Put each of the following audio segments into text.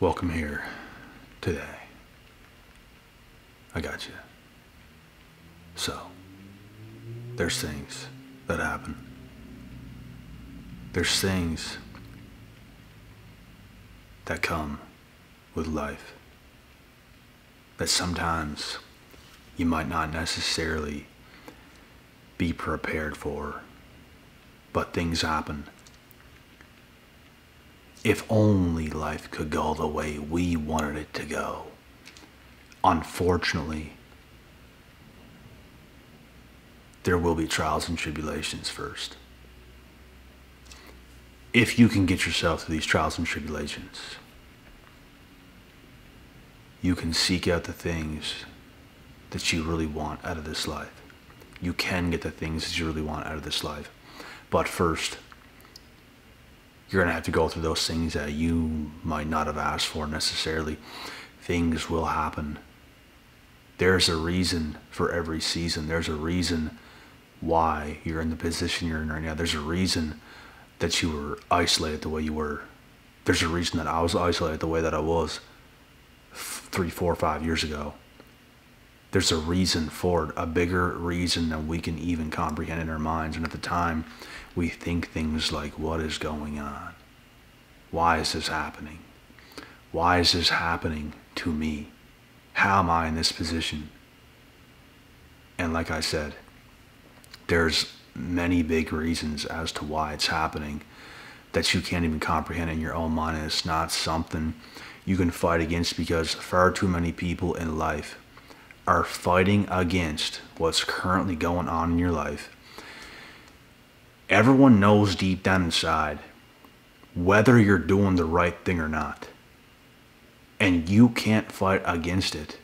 Welcome here today. I got you. So, there's things that happen. There's things that come with life that sometimes you might not necessarily be prepared for, but things happen. If only life could go the way we wanted it to go. Unfortunately, there will be trials and tribulations first. If you can get yourself through these trials and tribulations, you can seek out the things that you really want out of this life. You can get the things that you really want out of this life. But first, you're going to have to go through those things that you might not have asked for necessarily. Things will happen. There's a reason for every season. There's a reason why you're in the position you're in right now. There's a reason that you were isolated the way you were. There's a reason that I was isolated the way that I was 3, 4, 5 years ago. There's a reason for it, a bigger reason than we can even comprehend in our minds. And at the time, we think things like, what is going on? Why is this happening? Why is this happening to me? How am I in this position? And like I said, there's many big reasons as to why it's happening that you can't even comprehend in your own mind. And it's not something you can fight against, because far too many people in life are fighting against what's currently going on in your life. Everyone knows deep down inside whether you're doing the right thing or not. And you can't fight against it.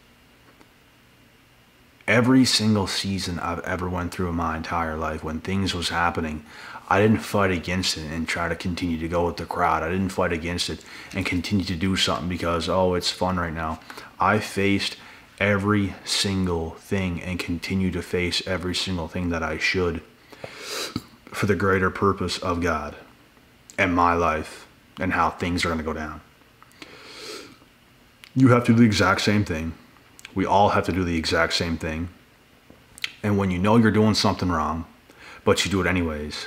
Every single season I've ever went through in my entire life, when things was happening, I didn't fight against it and try to continue to go with the crowd. I didn't fight against it and continue to do something because, oh, it's fun right now. I faced every single thing and continue to face every single thing that I should, for the greater purpose of God and my life and how things are going to go down. You have to do the exact same thing. We all have to do the exact same thing. And when you know you're doing something wrong, but you do it anyways,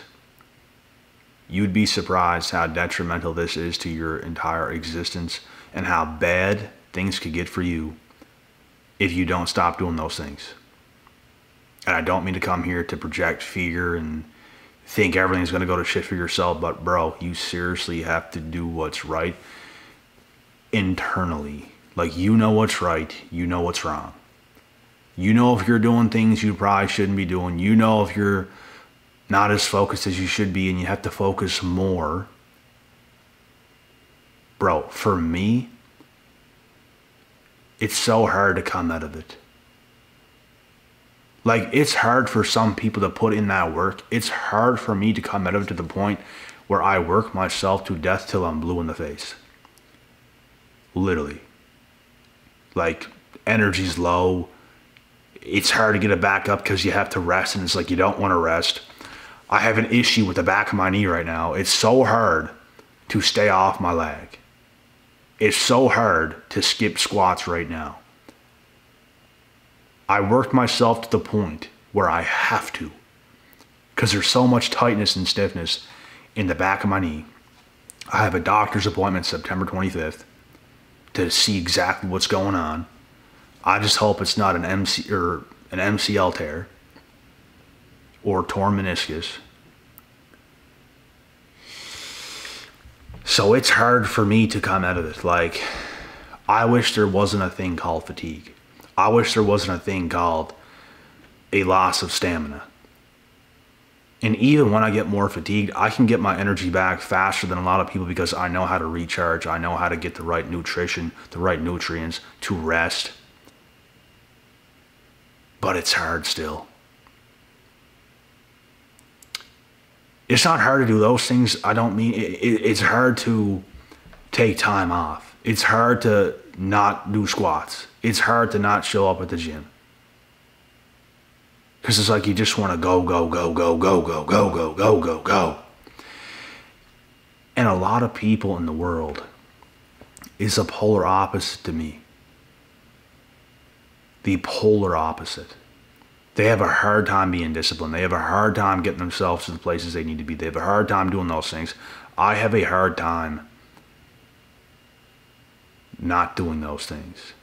you'd be surprised how detrimental this is to your entire existence and how bad things could get for you if you don't stop doing those things. And I don't mean to come here to project fear and think everything's going to go to shit for yourself, but bro, you seriously have to do what's right internally. Like, you know what's right, you know what's wrong. You know if you're doing things you probably shouldn't be doing. You know if you're not as focused as you should be and you have to focus more. Bro, for me, it's so hard to come out of it. Like, it's hard for some people to put in that work. It's hard for me to come out of it to the point where I work myself to death till I'm blue in the face. Literally. Like, energy's low. It's hard to get it back up because you have to rest, and it's like you don't want to rest. I have an issue with the back of my knee right now. It's so hard to stay off my leg. It's so hard to skip squats right now. I worked myself to the point where I have to, because there's so much tightness and stiffness in the back of my knee. I have a doctor's appointment September 25th to see exactly what's going on. I just hope it's not an MCL tear or torn meniscus. So it's hard for me to come out of it. Like, I wish there wasn't a thing called fatigue. I wish there wasn't a thing called a loss of stamina. And even when I get more fatigued, I can get my energy back faster than a lot of people because I know how to recharge. I know how to get the right nutrition, the right nutrients to rest. But it's hard still. It's not hard to do those things. I don't mean, it's hard to take time off. It's hard to not do squats. It's hard to not show up at the gym. Because it's like you just want to go, go, go, go, go, go, go, go, go, go, go. And a lot of people in the world, is the polar opposite to me. The polar opposite. They have a hard time being disciplined. They have a hard time getting themselves to the places they need to be. They have a hard time doing those things. I have a hard time not doing those things.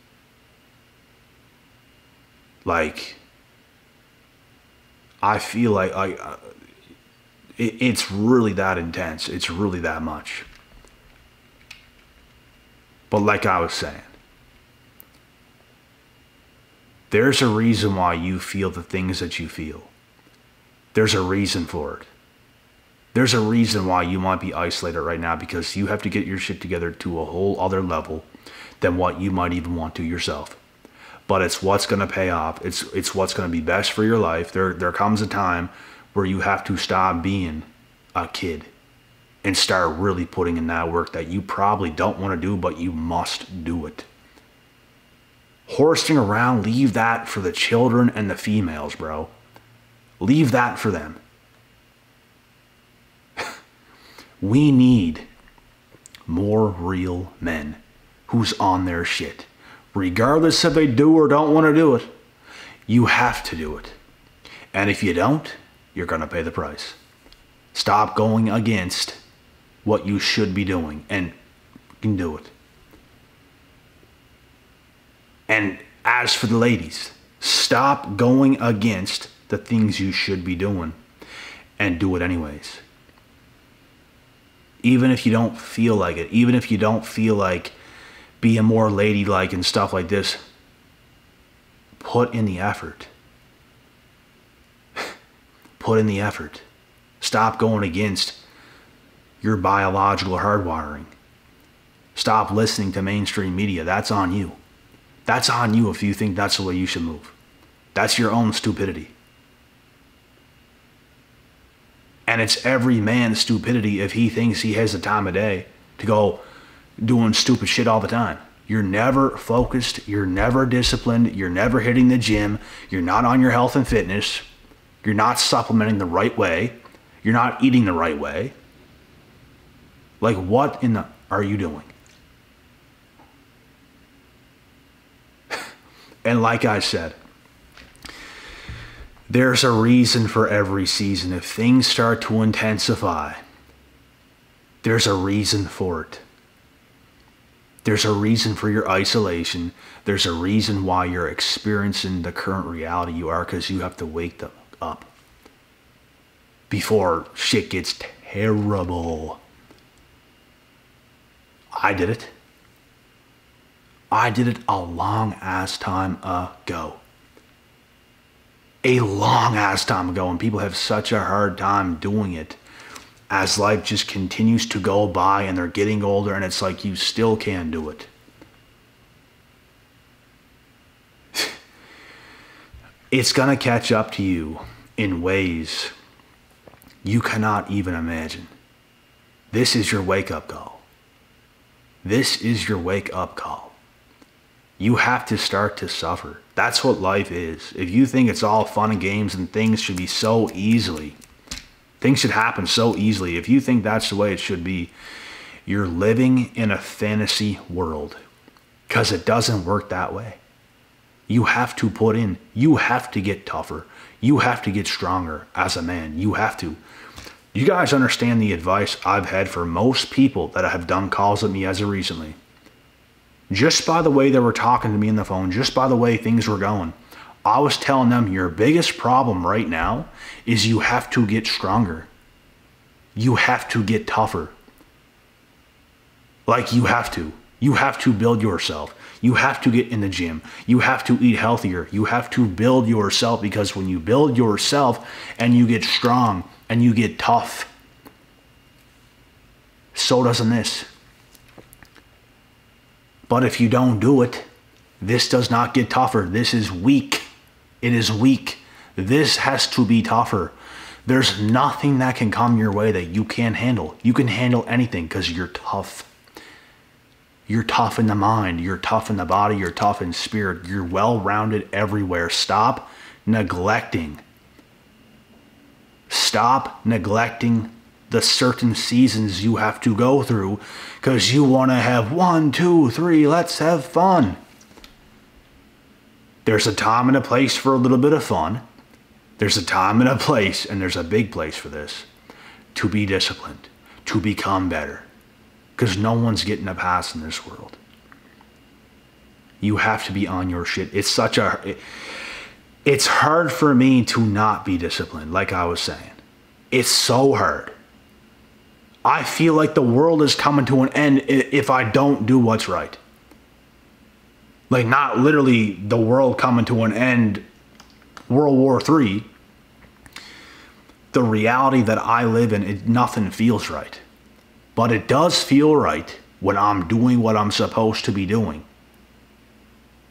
Like, I feel like it's really that intense. It's really that much. But like I was saying, there's a reason why you feel the things that you feel. There's a reason for it. There's a reason why you might be isolated right now, because you have to get your shit together to a whole other level than what you might even want to yourself. But it's what's going to pay off. It's what's going to be best for your life. There comes a time where you have to stop being a kid and start really putting in that work that you probably don't want to do, but you must do it. Horsing around, leave that for the children and the females, bro. Leave that for them. We need more real men who's on their shit. Regardless if they do or don't want to do it, you have to do it. And if you don't, you're going to pay the price. Stop going against what you should be doing and you can do it. And as for the ladies, stop going against the things you should be doing and do it anyways. Even if you don't feel like it, even if you don't feel like being more ladylike and stuff like this, put in the effort. Put in the effort. Stop going against your biological hardwiring. Stop listening to mainstream media. That's on you. That's on you if you think that's the way you should move. That's your own stupidity. And it's every man's stupidity if he thinks he has the time of day to go doing stupid shit all the time. You're never focused. You're never disciplined. You're never hitting the gym. You're not on your health and fitness. You're not supplementing the right way. You're not eating the right way. Like, what in the are you doing? And like I said, there's a reason for every season. If things start to intensify, there's a reason for it. There's a reason for your isolation. There's a reason why you're experiencing the current reality you are, because you have to wake up before shit gets terrible. I did it. I did it a long ass time ago. A long ass time ago, and people have such a hard time doing it as life just continues to go by and they're getting older, and it's like you still can't do it. It's gonna catch up to you in ways you cannot even imagine. This is your wake-up call. This is your wake-up call. You have to start to suffer. That's what life is. If you think it's all fun and games and things should be so easily, things should happen so easily, if you think that's the way it should be, you're living in a fantasy world, because it doesn't work that way. You have to put in. You have to get tougher. You have to get stronger as a man. You have to. You guys understand the advice I've had for most people that have done calls with me as of recently. Just by the way they were talking to me on the phone, just by the way things were going, I was telling them your biggest problem right now is you have to get stronger. You have to get tougher. Like, you have to. You have to build yourself. You have to get in the gym. You have to eat healthier. You have to build yourself, because when you build yourself and you get strong and you get tough, so doesn't this. But if you don't do it, this does not get tougher. This is weak. It is weak. This has to be tougher. There's nothing that can come your way that you can't handle. You can handle anything because you're tough. You're tough in the mind. You're tough in the body. You're tough in spirit. You're well-rounded everywhere. Stop neglecting. Stop neglecting the certain seasons you have to go through because you want to have 1, 2, 3, let's have fun. There's a time and a place for a little bit of fun. There's a time and a place, and there's a big place for this, to be disciplined, to become better. Because no one's getting a pass in this world. You have to be on your shit. It's hard for me to not be disciplined, like I was saying. It's so hard. I feel like the world is coming to an end if I don't do what's right. Like, not literally the world coming to an end, World War III. The reality that I live in, nothing feels right. But it does feel right when I'm doing what I'm supposed to be doing.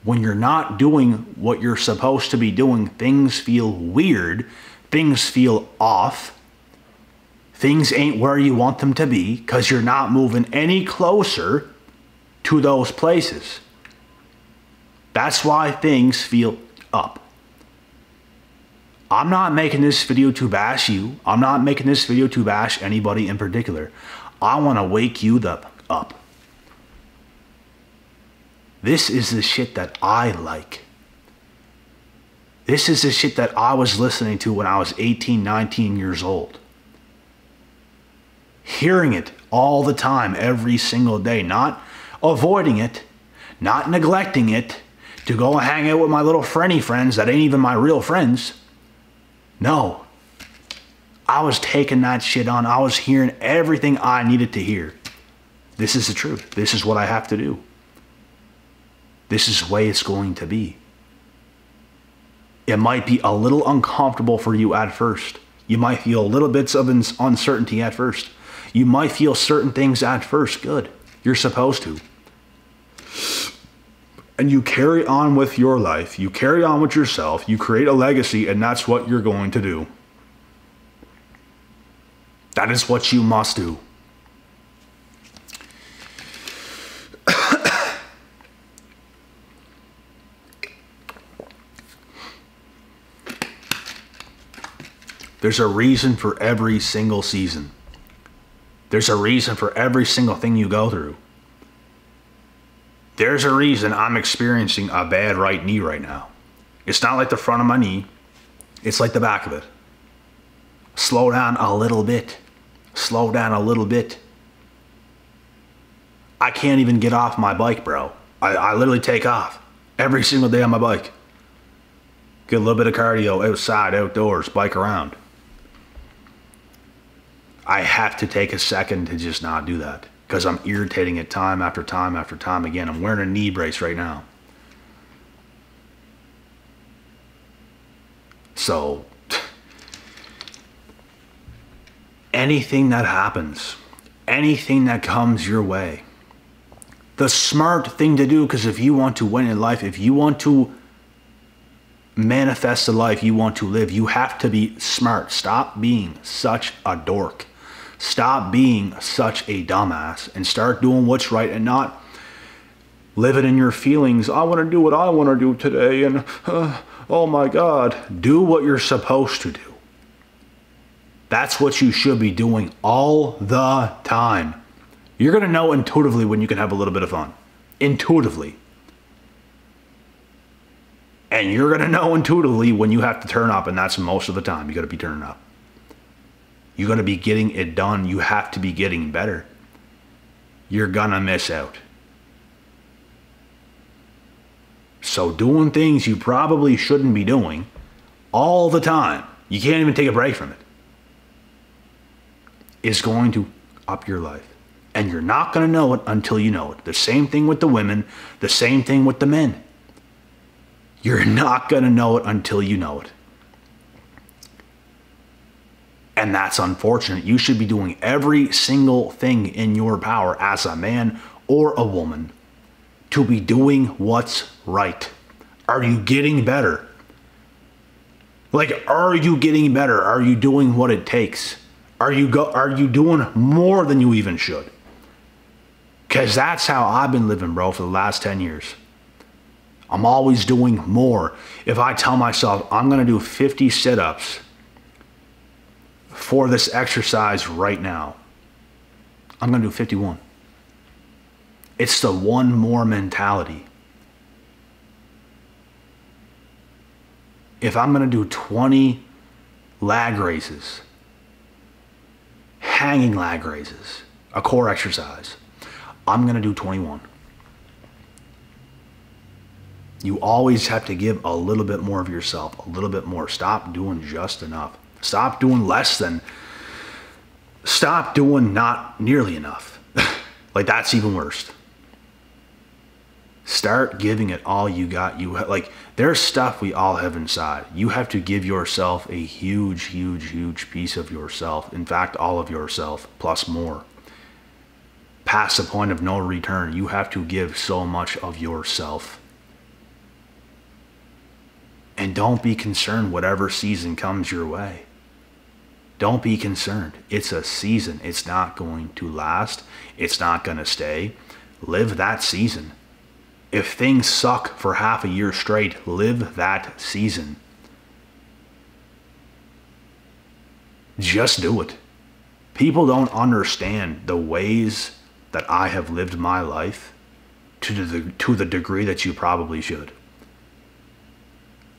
When you're not doing what you're supposed to be doing, things feel weird. Things feel off. Things ain't where you want them to be because you're not moving any closer to those places. That's why things feel up. I'm not making this video to bash you. I'm not making this video to bash anybody in particular. I want to wake you up. This is the shit that I like. This is the shit that I was listening to when I was 18, 19 years old. Hearing it all the time, every single day. Not avoiding it. Not neglecting it. To go hang out with my little friendy friends that ain't even my real friends. No. I was taking that shit on. I was hearing everything I needed to hear. This is the truth. This is what I have to do. This is the way it's going to be. It might be a little uncomfortable for you at first. You might feel little bits of uncertainty at first. You might feel certain things at first. Good. You're supposed to. And you carry on with your life. You carry on with yourself. You create a legacy, and that's what you're going to do. That is what you must do. There's a reason for every single season. There's a reason for every single thing you go through. There's a reason I'm experiencing a bad right knee right now. It's not like the front of my knee. It's like the back of it. Slow down a little bit. Slow down a little bit. I can't even get off my bike, bro. I literally take off every single day on my bike. Get a little bit of cardio outside, outdoors, bike around. I have to take a second to just not do that. Because I'm irritating it time after time after time again. I'm wearing a knee brace right now. So, anything that happens, anything that comes your way, the smart thing to do, because if you want to win in life, if you want to manifest the life you want to live, you have to be smart. Stop being such a dork. Stop being such a dumbass and start doing what's right and not living in your feelings. I want to do what I want to do today and oh my God. Do what you're supposed to do. That's what you should be doing all the time. You're going to know intuitively when you can have a little bit of fun. Intuitively. And you're going to know intuitively when you have to turn up, and that's most of the time. You got to be turning up. You're going to be getting it done. You have to be getting better. You're going to miss out. So doing things you probably shouldn't be doing all the time, you can't even take a break from it, is going to up your life. And you're not going to know it until you know it. The same thing with the women, the same thing with the men. You're not going to know it until you know it. And that's unfortunate. You should be doing every single thing in your power as a man or a woman to be doing what's right. Are you getting better? Like, are you getting better? Are you doing what it takes? Are you doing more than you even should? Because that's how I've been living, bro, for the last 10 years. I'm always doing more. If I tell myself I'm going to do 50 sit-ups, for this exercise right now, I'm going to do 51. It's the one more mentality. If I'm going to do 20 lag raises, hanging lag raises, a core exercise, I'm going to do 21. You always have to give a little bit more of yourself, a little bit more. Stop doing just enough. Stop doing less than. Stop doing not nearly enough. Like, that's even worse. Start giving it all you got. Like, there's stuff we all have inside. You have to give yourself a huge, huge, huge piece of yourself. In fact, all of yourself plus more. Past the point of no return, you have to give so much of yourself. And don't be concerned whatever season comes your way. Don't be concerned. It's a season. It's not going to last. It's not going to stay. Live that season. If things suck for half a year straight, live that season. Just do it. People don't understand the ways that I have lived my life to the degree that you probably should.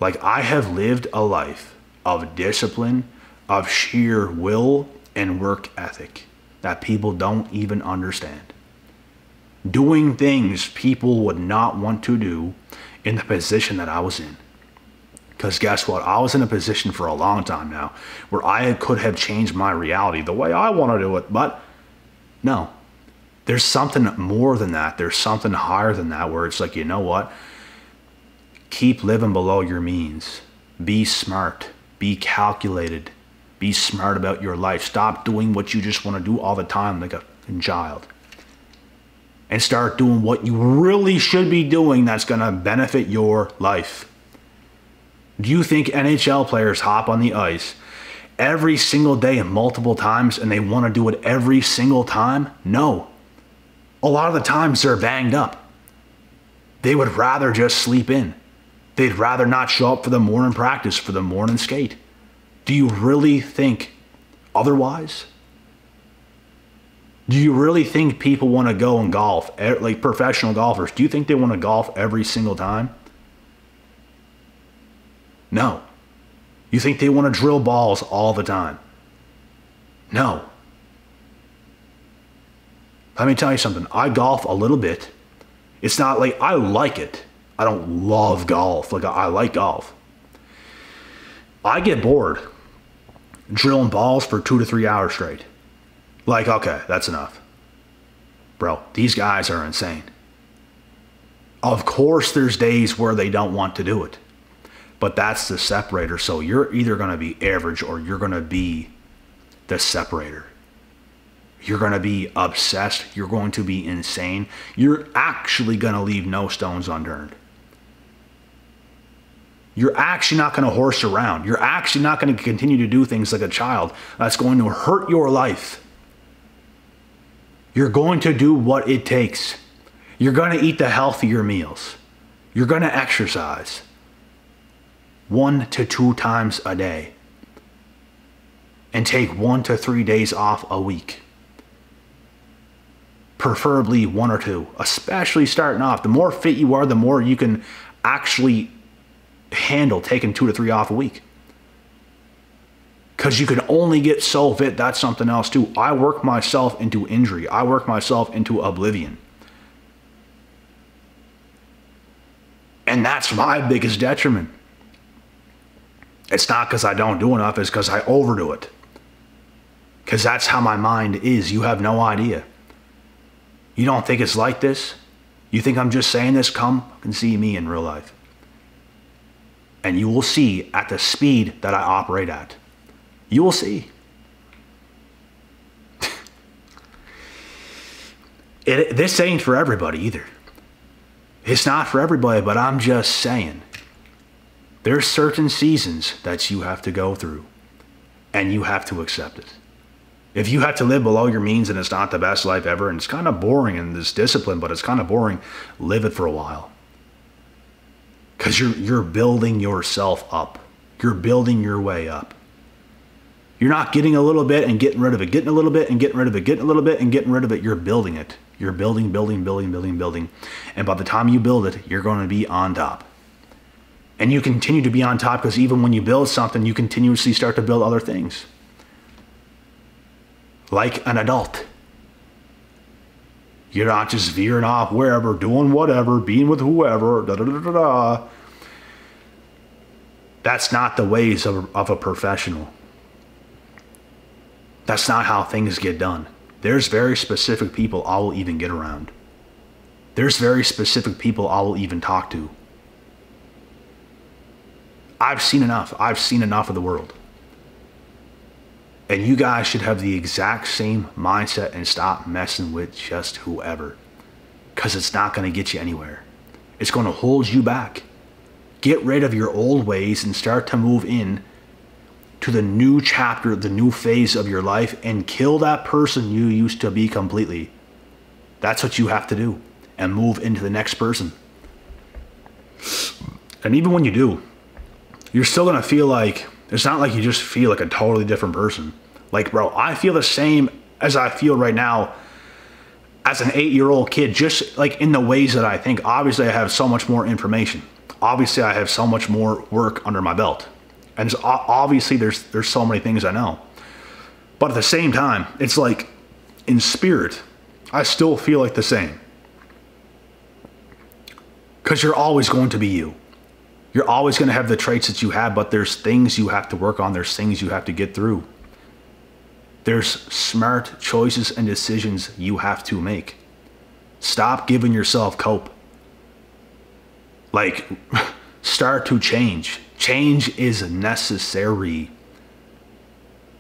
Like, I have lived a life of discipline, of sheer will and work ethic that people don't even understand. Doing things people would not want to do in the position that I was in. Because guess what? I was in a position for a long time now where I could have changed my reality the way I want to do it. But no, there's something more than that. There's something higher than that where it's like, you know what? Keep living below your means. Be smart. Be calculated. Be smart about your life. Stop doing what you just want to do all the time like a child. And start doing what you really should be doing that's going to benefit your life. Do you think NHL players hop on the ice every single day and multiple times and they want to do it every single time? No. A lot of the times they're banged up. They would rather just sleep in. They'd rather not show up for the morning practice, for the morning skate. Do you really think otherwise? Do you really think people want to go and golf, like professional golfers? Do you think they want to golf every single time? No. You think they want to drill balls all the time? No. Let me tell you something. I golf a little bit. It's not like I like it. I don't love golf. Like, I like golf. I get bored drilling balls for 2 to 3 hours straight. Like, okay, that's enough. Bro, these guys are insane. Of course, there's days where they don't want to do it. But that's the separator. So you're either going to be average or you're going to be the separator. You're going to be obsessed. You're going to be insane. You're actually going to leave no stones unturned. You're actually not going to horse around. You're actually not going to continue to do things like a child. That's going to hurt your life. You're going to do what it takes. You're going to eat the healthier meals. You're going to exercise 1 to 2 times a day. And take 1 to 3 days off a week. Preferably 1 or 2, especially starting off. The more fit you are, the more you can actually handle taking 2 to 3 off a week. Because you can only get so fit. That's something else too. I work myself into injury. I work myself into oblivion. And that's my biggest detriment. It's not because I don't do enough. It's because I overdo it. Because that's how my mind is. You have no idea. You don't think it's like this? You think I'm just saying this? Come and see me in real life. And you will see at the speed that I operate at. You will see. This ain't for everybody either. It's not for everybody, but I'm just saying. There's certain seasons that you have to go through. And you have to accept it. If you have to live below your means and it's not the best life ever, and it's kind of boring in this discipline, but it's kind of boring, live it for a while. Because you're building yourself up. You're building your way up. You're not getting a little bit and getting rid of it, getting a little bit and getting rid of it, getting a little bit and getting rid of it. You're building it. You're building, building, building, building, building. And by the time you build it, you're going to be on top. And you continue to be on top because even when you build something, you continuously start to build other things. Like an adult. You're not just veering off wherever, doing whatever, being with whoever, da da da da da. That's not the ways of a professional. That's not how things get done. There's very specific people I will even get around. There's very specific people I will even talk to. I've seen enough. I've seen enough of the world. And you guys should have the exact same mindset and stop messing with just whoever. Because it's not going to get you anywhere. It's going to hold you back. Get rid of your old ways and start to move in to the new chapter, the new phase of your life, and kill that person you used to be completely. That's what you have to do. And move into the next person. And even when you do, you're still going to feel like, it's not like you just feel like a totally different person. Like, bro, I feel the same as I feel right now as an 8-year-old kid, just like in the ways that I think. Obviously, I have so much more information. Obviously, I have so much more work under my belt. And obviously, there's so many things I know. But at the same time, it's like, in spirit, I still feel like the same. Because you're always going to be you. You're always going to have the traits that you have, but there's things you have to work on. There's things you have to get through. There's smart choices and decisions you have to make. Stop giving yourself cope. Like, start to change. Change is necessary.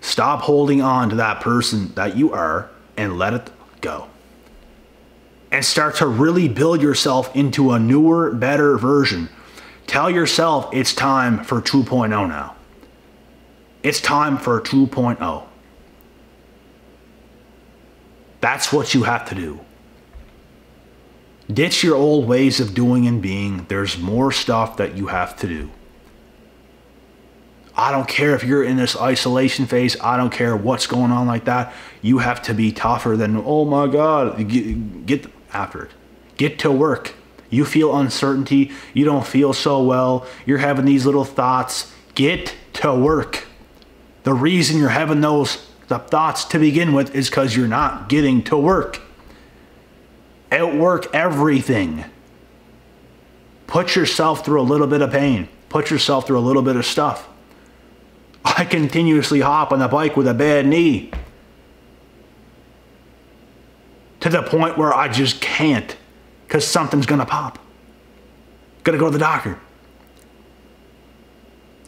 Stop holding on to that person that you are and let it go. And start to really build yourself into a newer, better version. Tell yourself it's time for 2.0 now. It's time for 2.0. That's what you have to do. Ditch your old ways of doing and being. There's more stuff that you have to do. I don't care if you're in this isolation phase. I don't care what's going on like that. You have to be tougher than, oh my God, get after it. Get to work. You feel uncertainty. You don't feel so well. You're having these little thoughts. Get to work. The reason you're having the thoughts to begin with is because you're not getting to work. Outwork everything. Put yourself through a little bit of pain. Put yourself through a little bit of stuff. I continuously hop on the bike with a bad knee. To the point where I just can't. Because something's going to pop. Got to go to the doctor.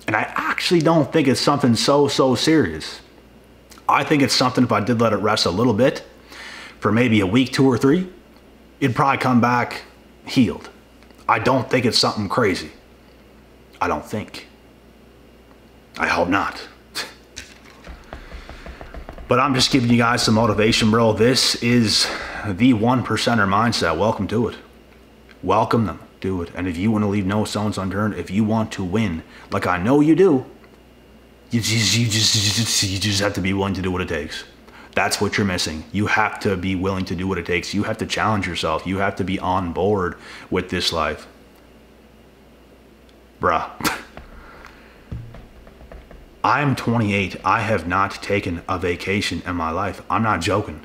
And I actually don't think it's something so serious. I think it's something, if I did let it rest a little bit, for maybe a week, 2 or 3, it'd probably come back healed. I don't think it's something crazy. I don't think. I hope not. But I'm just giving you guys some motivation, bro. This is the 1%er mindset. Welcome to it. Welcome them. Do it. And if you want to leave no stones unturned, if you want to win, like I know you do, you just have to be willing to do what it takes. That's what you're missing. You have to be willing to do what it takes. You have to challenge yourself. You have to be on board with this life. Bruh. I'm 28. I have not taken a vacation in my life. I'm not joking.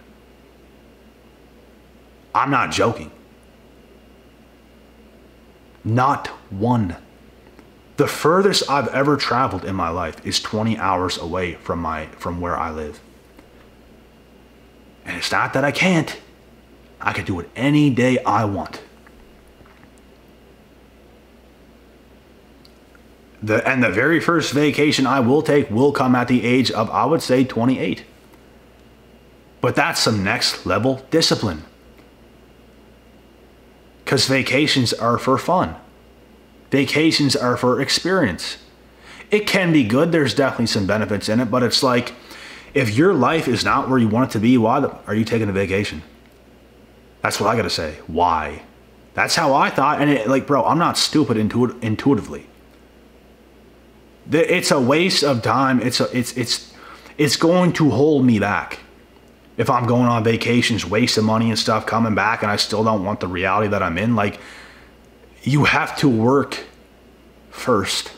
I'm not joking. Not one. The furthest I've ever traveled in my life is 20 hours away from where I live. And it's not that I can't. I could do it any day I want. And the very first vacation I will take will come at the age of, I would say, 28. But that's some next level discipline. Because vacations are for fun. Vacations are for experience. It can be good. There's definitely some benefits in it. But it's like, if your life is not where you want it to be, why are you taking a vacation? That's what I got to say. Why? That's how I thought. And like, bro, I'm not stupid intuitively. It's a waste of time. It's It's going to hold me back. If I'm going on vacations, wasting money and stuff, coming back, and I still don't want the reality that I'm in, like, you have to work first.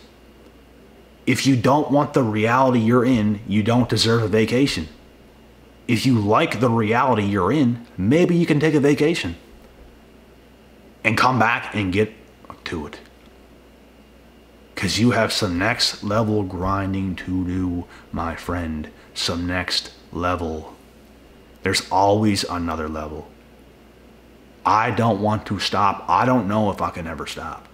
If you don't want the reality you're in, you don't deserve a vacation. If you like the reality you're in, maybe you can take a vacation and come back and get to it. Because you have some next level grinding to do, my friend. Some next level. There's always another level. I don't want to stop. I don't know if I can ever stop.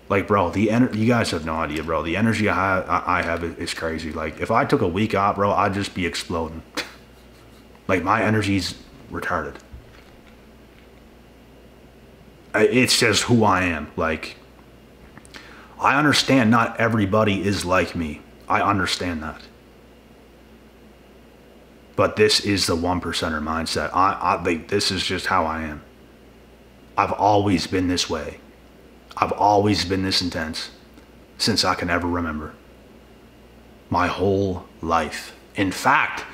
Like, bro, you guys have no idea, bro. The energy I have is crazy. Like, if I took a week out, bro, I'd just be exploding. Like, my energy's retarded. It's just who I am. Like, I understand not everybody is like me. I understand that. But this is the 1%er mindset. This is just how I am. I've always been this way. I've always been this intense since I can ever remember. My whole life. In fact,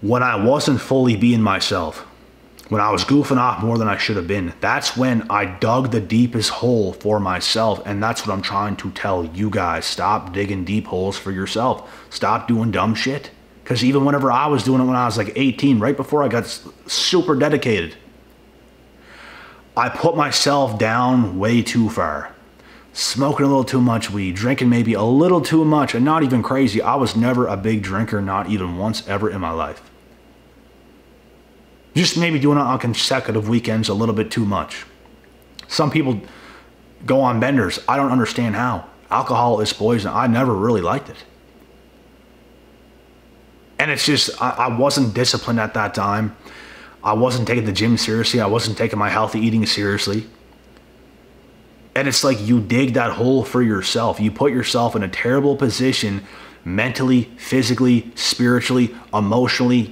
when I wasn't fully being myself, when I was goofing off more than I should have been, that's when I dug the deepest hole for myself. And that's what I'm trying to tell you guys. Stop digging deep holes for yourself. Stop doing dumb shit. Because even whenever I was doing it when I was like 18, right before I got super dedicated, I put myself down way too far. Smoking a little too much weed, drinking maybe a little too much, and not even crazy. I was never a big drinker, not even once ever in my life. Just maybe doing it on consecutive weekends a little bit too much. Some people go on benders. I don't understand how. Alcohol is poison. I never really liked it. And it's just, I wasn't disciplined at that time. I wasn't taking the gym seriously. I wasn't taking my healthy eating seriously. And it's like you dig that hole for yourself. You put yourself in a terrible position mentally, physically, spiritually, emotionally.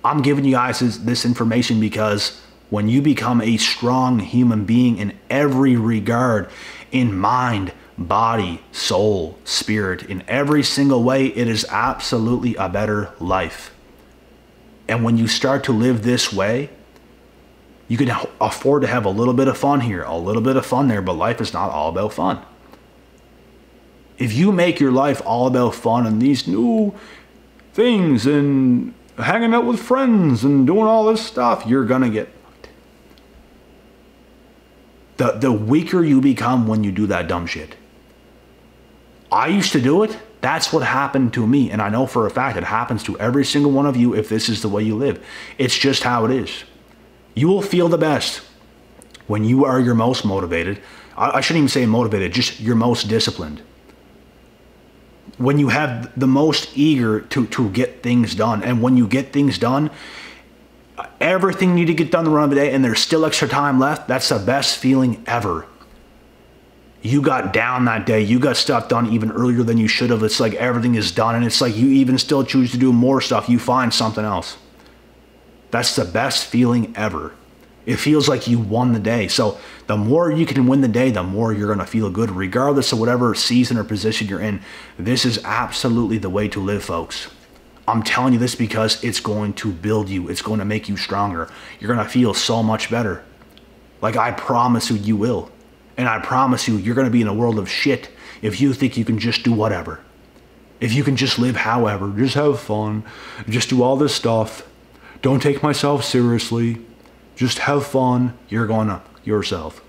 I'm giving you guys this information because when you become a strong human being in every regard, in mind, body, soul, spirit, in every single way, it is absolutely a better life. And when you start to live this way, you can afford to have a little bit of fun here, a little bit of fun there, but life is not all about fun. If you make your life all about fun and these new things and hanging out with friends and doing all this stuff, you're gonna get fucked. The weaker you become when you do that dumb shit. I used to do it. That's what happened to me. And I know for a fact it happens to every single one of you if this is the way you live. It's just how it is. You will feel the best when you are your most motivated. I shouldn't even say motivated, just your most disciplined. When you have the most eager to get things done. And when you get things done, everything you need to get done the run of the day and there's still extra time left, that's the best feeling ever. You got down that day. You got stuff done even earlier than you should have. It's like everything is done and it's like you even still choose to do more stuff. You find something else. That's the best feeling ever. It feels like you won the day. So the more you can win the day, the more you're going to feel good, regardless of whatever season or position you're in. This is absolutely the way to live, folks. I'm telling you this because it's going to build you. It's going to make you stronger. You're going to feel so much better. Like I promise you, you will. And I promise you, you're going to be in a world of shit if you think you can just do whatever. If you can just live however, just have fun, just do all this stuff. Don't take myself seriously. Just have fun. You're going to yourself.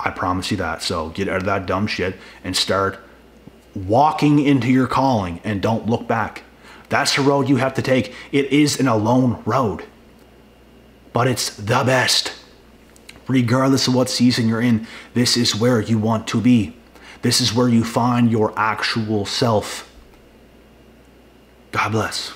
I promise you that. So get out of that dumb shit and start walking into your calling and don't look back. That's the road you have to take. It is an alone road, but it's the best. Regardless of what season you're in, this is where you want to be. This is where you find your actual self. God bless.